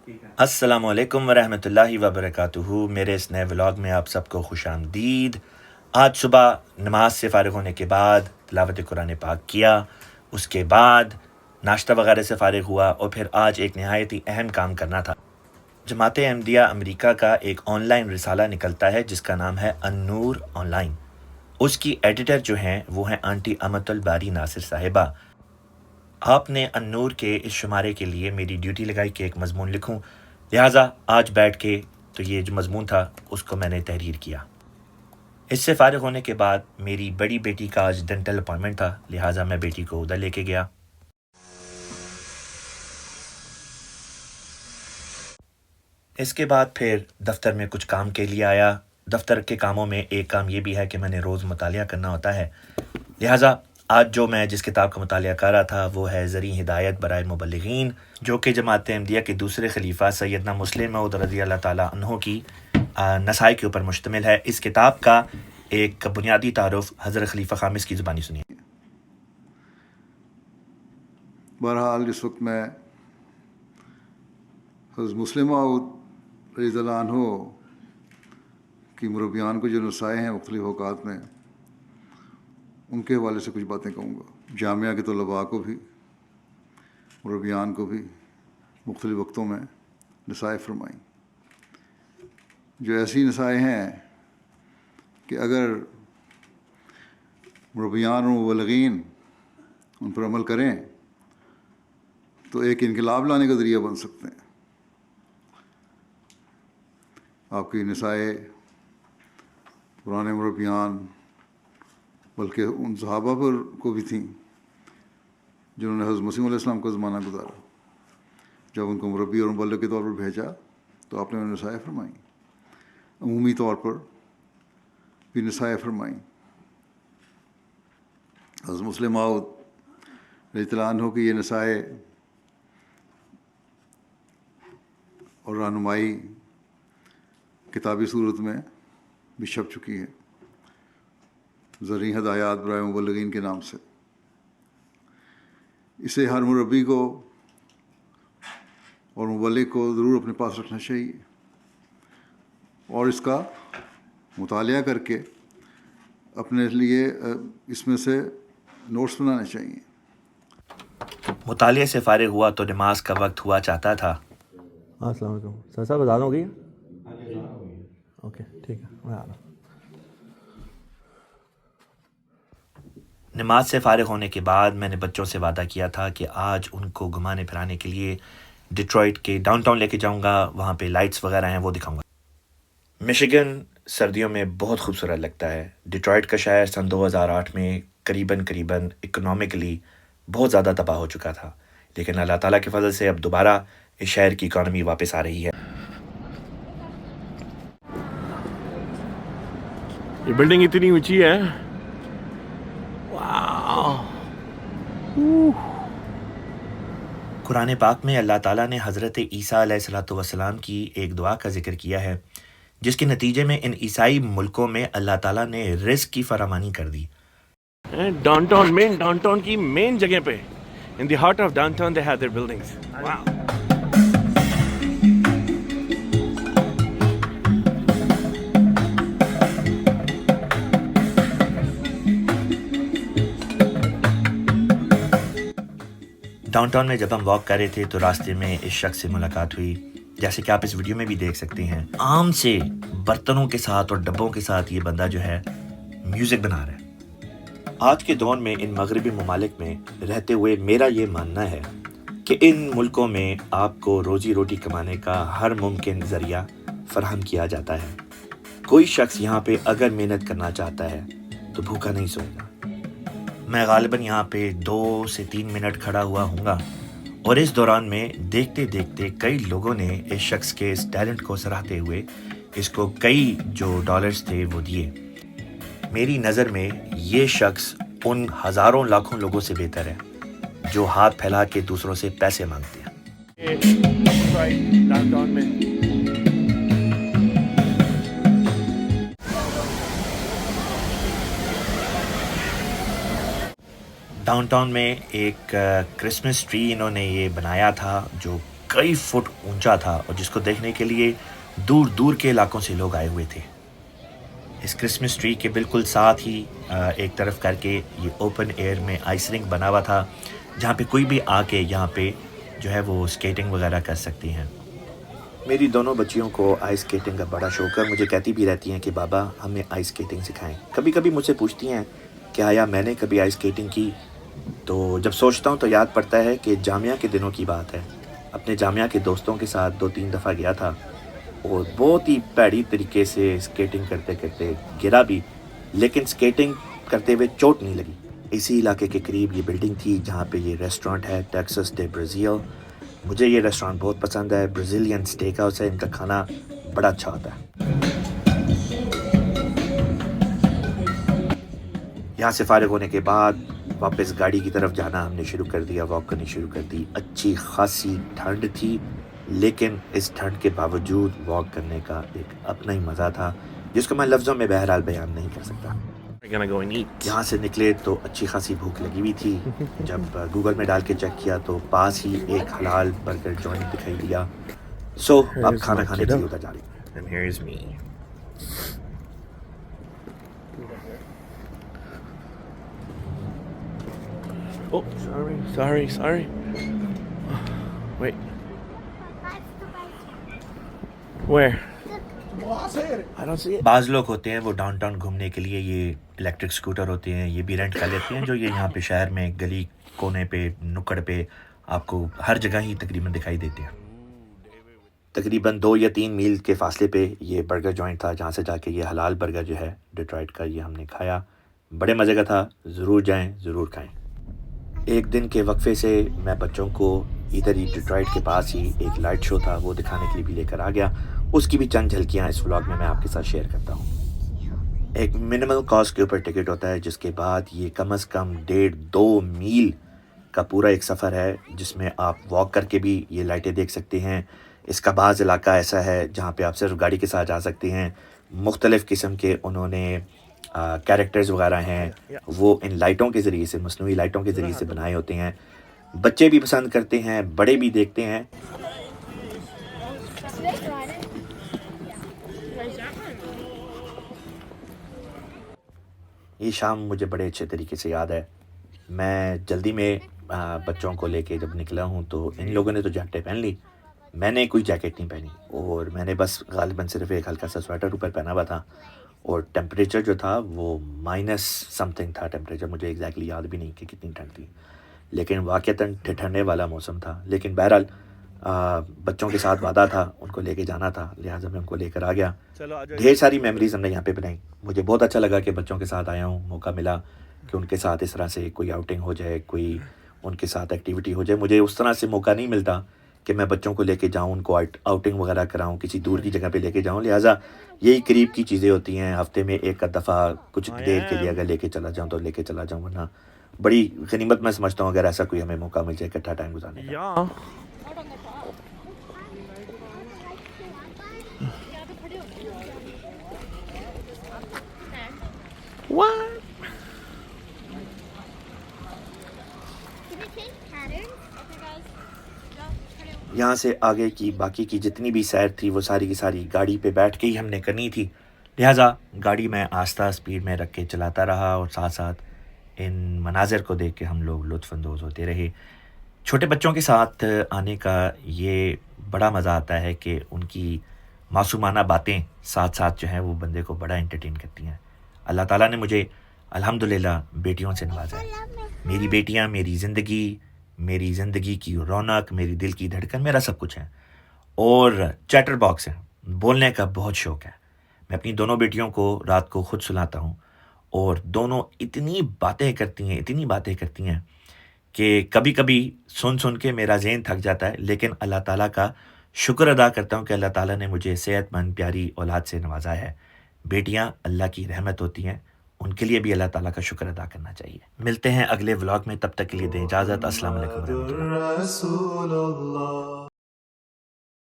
السلام علیکم ورحمۃ اللہ وبرکاتہ. میرے اس نئے ولاگ میں آپ سب کو خوش آمدید. آج صبح نماز سے فارغ ہونے کے بعد تلاوت قرآن پاک کیا، اس کے بعد ناشتہ وغیرہ سے فارغ ہوا، اور پھر آج ایک نہایت ہی اہم کام کرنا تھا. جماعت احمدیہ امریکہ کا ایک آن لائن رسالہ نکلتا ہے جس کا نام ہے النور آن لائن. اس کی ایڈیٹر جو ہیں وہ ہیں آنٹی امت الباری ناصر صاحبہ. آپ نے النور کے اس شمارے کے لیے میری ڈیوٹی لگائی کہ ایک مضمون لکھوں، لہٰذا آج بیٹھ کے تو یہ جو مضمون تھا اس کو میں نے تحریر کیا. اس سے فارغ ہونے کے بعد میری بڑی بیٹی کا آج ڈینٹل اپائنٹمنٹ تھا، لہٰذا میں بیٹی کو ادھر لے کے گیا. اس کے بعد پھر دفتر میں کچھ کام کے لیے آیا. دفتر کے کاموں میں ایک کام یہ بھی ہے کہ میں نے روز مطالعہ کرنا ہوتا ہے، لہٰذا آج جو میں جس کتاب کا مطالعہ کر رہا تھا وہ ہے ذريع ہدایت برائے المبلغین، جو کہ جماعت احمدیہ کے دوسرے خلیفہ سیدنا مسلم موعود رضی اللہ تعالیٰ عنہ کی نصائح کے اوپر مشتمل ہے. اس کتاب کا ایک بنیادی تعارف حضرت خلیفہ خامس کی زبانی سنیے. بہرحال اس وقت میں حضرت مسلم موعود رضی اللہ عنہ کی مربیان کو جو نصائح ہیں مختلف اوقات میں، ان کے حوالے سے کچھ باتیں کہوں گا. جامعہ کے طلباء کو بھی، مربیان کو بھی مختلف وقتوں میں نصائح فرمائیں، جو ایسی نصائح ہیں کہ اگر مربیان اور مبلغین ان پر عمل کریں تو ایک انقلاب لانے کا ذریعہ بن سکتے ہیں. آپ کی نصائح پرانے مربیان بلکہ ان صحابہ پر کو بھی تھیں جنہوں نے حضرت مسیح علیہ السلام کا زمانہ گزارا. جب ان کو مربی اور مبلغ کے طور پر بھیجا تو آپ نے انہیں نصائح فرمائیں، عمومی طور پر بھی نصائح فرمائیں. حضرت مسلم موعود رضی اللہ عنہ کی یہ نصائح اور رہنمائی کتابی صورت میں بھی چھپ چکی ہے، ذريع ہدایات برائے مبلغین کے نام سے. اسے ہر مربی کو اور مبلغ کو ضرور اپنے پاس رکھنا چاہیے اور اس کا مطالعہ کر کے اپنے لیے اس میں سے نوٹس بنانے چاہیے. مطالعے سے فارغ ہوا تو نماز کا وقت ہوا چاہتا تھا. السلام علیکم سر. صاحب اذان ہو گئی ہے؟ اوکے ٹھیک ہے، میں آ رہا ہوں. نماز سے فارغ ہونے کے بعد میں نے بچوں سے وعدہ کیا تھا کہ آج ان کو گھمانے پھرانے کے لیے ڈیٹرائٹ کے ڈاؤن ٹاؤن لے کے جاؤں گا، وہاں پہ لائٹس وغیرہ ہیں وہ دکھاؤں گا. مشیگن سردیوں میں بہت خوبصورت لگتا ہے. ڈیٹرائٹ کا شہر سن 2008 میں قریباً اکنامکلی بہت زیادہ تباہ ہو چکا تھا، لیکن اللہ تعالیٰ کے فضل سے اب دوبارہ اس شہر کی اکانومی واپس آ رہی ہے. یہ بلڈنگ اتنی اونچی ہے. واو. قرآن پاک میں اللہ تعالیٰ نے حضرت عیسیٰ علیہ السلام کی ایک دعا کا ذکر کیا ہے جس کے نتیجے میں ان عیسائی ملکوں میں اللہ تعالیٰ نے رزق کی فراوانی کر دی. ڈاؤن ٹاؤن کی مین جگہ پہ in the heart of downtown they have their buildings. Wow. Downtown میں جب ہم واک کر رہے تھے تو راستے میں اس شخص سے ملاقات ہوئی، جیسے کہ آپ اس ویڈیو میں بھی دیکھ سکتے ہیں. عام سے برتنوں کے ساتھ اور ڈبوں کے ساتھ یہ بندہ جو ہے میوزک بنا رہا ہے. آج کے دور میں ان مغربی ممالک میں رہتے ہوئے میرا یہ ماننا ہے کہ ان ملکوں میں آپ کو روزی روٹی کمانے کا ہر ممکن ذریعہ فراہم کیا جاتا ہے. کوئی شخص یہاں پہ اگر محنت کرنا چاہتا ہے تو بھوکا نہیں سوئے گا. میں غالباً یہاں پہ 2 سے 3 منٹ کھڑا ہوا ہوں گا، اور اس دوران میں دیکھتے دیکھتے کئی لوگوں نے اس شخص کے اس ٹیلنٹ کو سراہتے ہوئے اس کو کئی جو ڈالرز تھے وہ دیے. میری نظر میں یہ شخص ان ہزاروں لاکھوں لوگوں سے بہتر ہے جو ہاتھ پھیلا کے دوسروں سے پیسے مانگتے ہیں. ڈاؤن ٹاؤن میں ڈاؤن ٹاؤن میں ایک کرسمس ٹری انہوں نے یہ بنایا تھا جو कई फुट ऊंचा था और जिसको देखने के लिए दूर दूर के इलाकों से लोग आए हुए थे। इस क्रिसमस ट्री के बिल्कुल साथ ही एक तरफ करके ये ओपन एयर में आइस रिंक बना हुआ था, जहाँ पे कोई भी आके यहाँ पे जो है वो स्केटिंग वगैरह कर सकती हैं। मेरी दोनों बच्चियों को आइस स्केटिंग का बड़ा शौक़ है। मुझे कहती भी रहती हैं कि बाबा हमें आइस स्केटिंग सिखाएं। कभी कभी मुझसे पूछती हैं कि आया मैंने कभी आइस स्केटिंग की, तो जब सोचता हूँ तो याद पड़ता है कि जामिया के दिनों की बात है। अपने जामिया के दोस्तों के साथ 2-3 दफ़ा गया था और बहुत ही भैड़ी तरीके से स्केटिंग करते करते गिरा भी, लेकिन स्केटिंग करते हुए चोट नहीं लगी। इसी इलाके के करीब ये बिल्डिंग थी जहाँ पे ये रेस्टोरेंट है, टेक्सास डे ब्राज़ील। मुझे ये रेस्टोरेंट बहुत पसंद है। ब्राज़ीलियन स्टेक हाउस है, इनका खाना बड़ा अच्छा होता है। यहाँ से फारिग होने के बाद वापस गाड़ी की तरफ जाना हमने शुरू कर दिया, वॉक करनी शुरू कर दी। अच्छी खासी ठंड थी, लेकिन इस ठंड के बावजूद वॉक करने का एक अपना ही मज़ा था जिसको मैं लफ्ज़ों में बहरहाल बयान नहीं कर सकता। यहाँ से निकले तो अच्छी खासी भूख लगी हुई थी। जब गूगल में डाल के चेक किया तो पास ही एक हलाल बर्गर जॉइंट दिखाई दिया। सो अब खाना खाने के लिए उधर जा रही हूँ। Oh, sorry. Wait. Where? I don't see it. बाज़ लोग होते हैं वो डाउनटाउन घूमने के लिए ये इलेक्ट्रिक स्कूटर होते हैं, ये भी रेंट कर लेते हैं, जो ये यहाँ पे शहर में गली कोने पे नुक्कड़ पे आपको हर जगह ही तकरीबन दिखाई देते हैं। तकरीबन 2 या 3 मील के फासले पे ये बर्गर जॉइंट था, जहाँ से जाके ये हलाल बर्गर जो है डिट्रॉइट का ये हमने खाया। बड़े मज़े का था, ज़रूर जाएं, ज़रूर खाएं। एक दिन के वक्फे से मैं बच्चों को इधर ही डिट्रॉइट के पास ही एक लाइट शो था वो दिखाने के लिए भी लेकर आ गया। उसकी भी चंद झलकियाँ इस व्लॉग में मैं आपके साथ शेयर करता हूँ। एक मिनिमल कॉस्ट के ऊपर टिकट होता है, जिसके बाद ये कम से कम 1.5-2 मील का पूरा एक सफ़र है, जिसमें आप वॉक करके भी ये लाइटें देख सकते हैं। इसका बाज़ इलाका ऐसा है जहाँ पे आप सिर्फ गाड़ी के साथ जा सकते हैं। मुख्तलिफ़ किस्म के उन्होंने कैरेक्टर्स वगैरह हैं, वो इन लाइटों के ज़रिए से, मसनूई लाइटों के ज़रिए से बनाए होते हैं। बच्चे भी पसंद करते हैं, बड़े भी देखते हैं। ये शाम मुझे बड़े अच्छे तरीके से याद है। मैं जल्दी में बच्चों को लेके जब निकला हूँ तो इन लोगों ने तो जैकेटें पहन ली, मैंने कोई जैकेट नहीं पहनी और मैंने बस गालिबन सिर्फ एक हल्का सा स्वेटर ऊपर पहना हुआ था और टेम्परेचर जो था वो माइनस समथिंग था टेम्परेचर। मुझे एग्जैक्टली याद भी नहीं कि कितनी ठंड थी, लेकिन वाक़तन ठंडे वाला मौसम था। लेकिन बहरहाल बच्चों के साथ वादा था, उनको लेके जाना था, लिहाजा मैं उनको लेकर आ गया। ढेर सारी मेमोरीज़ हमने यहाँ पे बनाई। मुझे बहुत अच्छा लगा कि बच्चों के साथ आया हूँ, मौका मिला कि उनके साथ इस तरह से कोई आउटिंग हो जाए, कोई उनके साथ एक्टिविटी हो जाए। मुझे उस तरह से मौका नहीं मिलता कि मैं बच्चों को लेके जाऊँ, उनको आउटिंग वगैरह कराऊँ, किसी दूर की जगह पे लेके जाऊँ। लिहाजा यही करीब की चीज़ें होती हैं। हफ्ते में एक दफ़ा कुछ देर के लिए अगर लेके चला जाऊँ तो लेके चला जाऊँ, वरना बड़ी गनीमत मैं समझता हूँ अगर ऐसा कोई हमें मौका मिल जाए इकट्ठा टाइम गुजारने का। Yeah. What? यहाँ से आगे की बाकी की जितनी भी सैर थी वो सारी की सारी गाड़ी पे बैठ के ही हमने करनी थी। लिहाजा गाड़ी में आस्ता स्पीड में रख के चलाता रहा और साथ साथ इन मनाज़र को देख के हम लोग लुत्फ़ अंदोज़ होते रहे। छोटे बच्चों के साथ आने का ये बड़ा मज़ा आता है कि उनकी मासूमाना बातें साथ साथ जो हैं वो बंदे को बड़ा एंटरटेन करती हैं। अल्लाह ताला ने मुझे अल्हम्दुलिल्लाह बेटियों से नवाजा है। मेरी बेटियां मेरी ज़िंदगी की रौनक, मेरी दिल की धड़कन, मेरा सब कुछ है और चैटर बॉक्स है, बोलने का बहुत शौक़ है। मैं अपनी दोनों बेटियों को रात को ख़ुद सुलाता हूँ और दोनों इतनी बातें करती हैं कि कभी कभी सुन के मेरा ज़हन थक जाता है, लेकिन अल्लाह ताला का शुक्र अदा करता हूँ कि अल्लाह ताला ने मुझे सेहतमंद प्यारी औलाद से नवाजा है। बेटियाँ अल्लाह की रहमत होती हैं, उनके लिए भी अल्लाह ताला का शुक्र अदा करना चाहिए। मिलते हैं अगले व्लॉग में, तब तक के लिए दें इजाज़त। अस्सलाम वालेकुम।